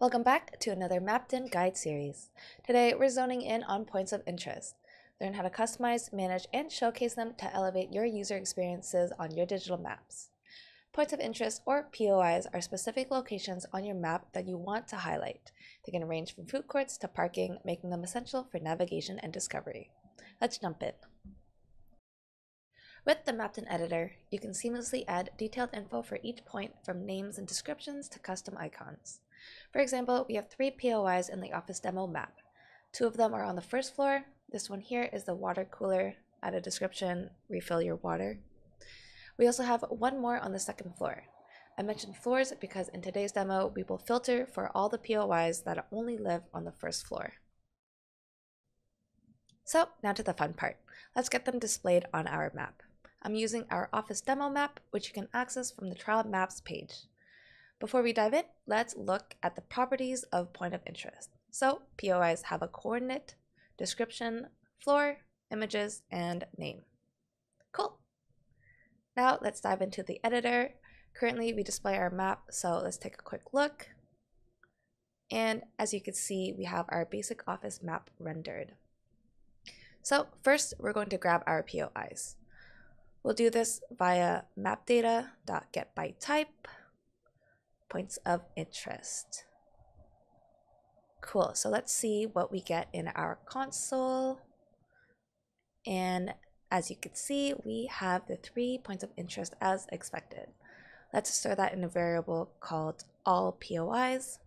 Welcome back to another Mappedin guide series. Today we're zoning in on points of interest. Learn how to customize, manage, and showcase them to elevate your user experiences on your digital maps. Points of interest, or POIs, are specific locations on your map that you want to highlight. They can range from food courts to parking, making them essential for navigation and discovery. Let's jump in. With the Mappedin editor, you can seamlessly add detailed info for each point, from names and descriptions to custom icons. For example, we have 3 POIs in the office demo map. 2 of them are on the first floor. This one here is the water cooler. Add a description, refill your water. We also have 1 more on the second floor. I mentioned floors because in today's demo, we will filter for all the POIs that only live on the first floor. So now to the fun part. Let's get them displayed on our map. I'm using our office demo map, which you can access from the trial maps page. Before we dive in, let's look at the properties of point of interest. So POIs have a coordinate, description, floor, images, and name. Cool. Now let's dive into the editor. Currently we display our map, so let's take a quick look. And as you can see, we have our basic office map rendered. So first we're going to grab our POIs. We'll do this via mapdata.getByType. Points of interest. Cool, so let's see what we get in our console. And as you can see, we have the 3 points of interest as expected. Let's store that in a variable called all POIs.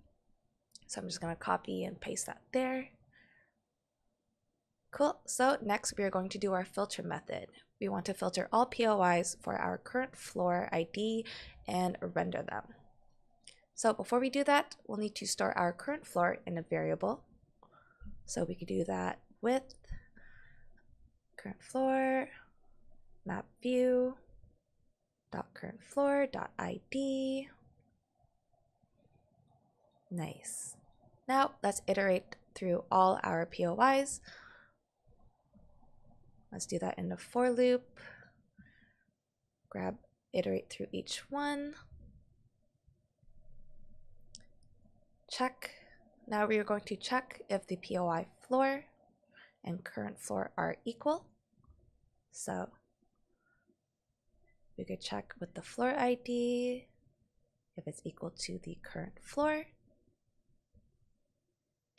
So I'm just going to copy and paste that there. Cool, so next we are going to do our filter method. We want to filter all POIs for our current floor ID and render them. So before we do that, we'll need to store our current floor in a variable. So we could do that with current floor map view .current floor .id. Nice. Now let's iterate through all our POIs. Let's do that in a for loop. Iterate through each one. Check. Now we are going to check if the POI floor and current floor are equal. So we could check with the floor ID if it's equal to the current floor.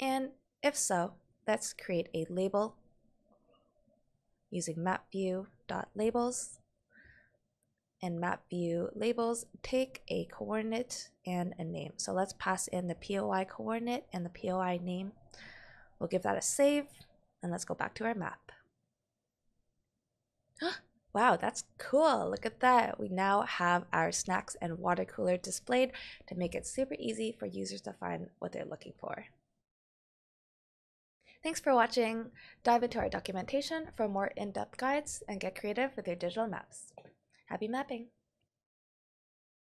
And if so, let's create a label using mapView.labels. And mapView labels take a coordinate and a name. So let's pass in the POI coordinate and the POI name. We'll give that a save, and let's go back to our map. Wow, that's cool. Look at that. We now have our snacks and water cooler displayed to make it super easy for users to find what they're looking for. Thanks for watching. Dive into our documentation for more in-depth guides and get creative with your digital maps. Happy mapping!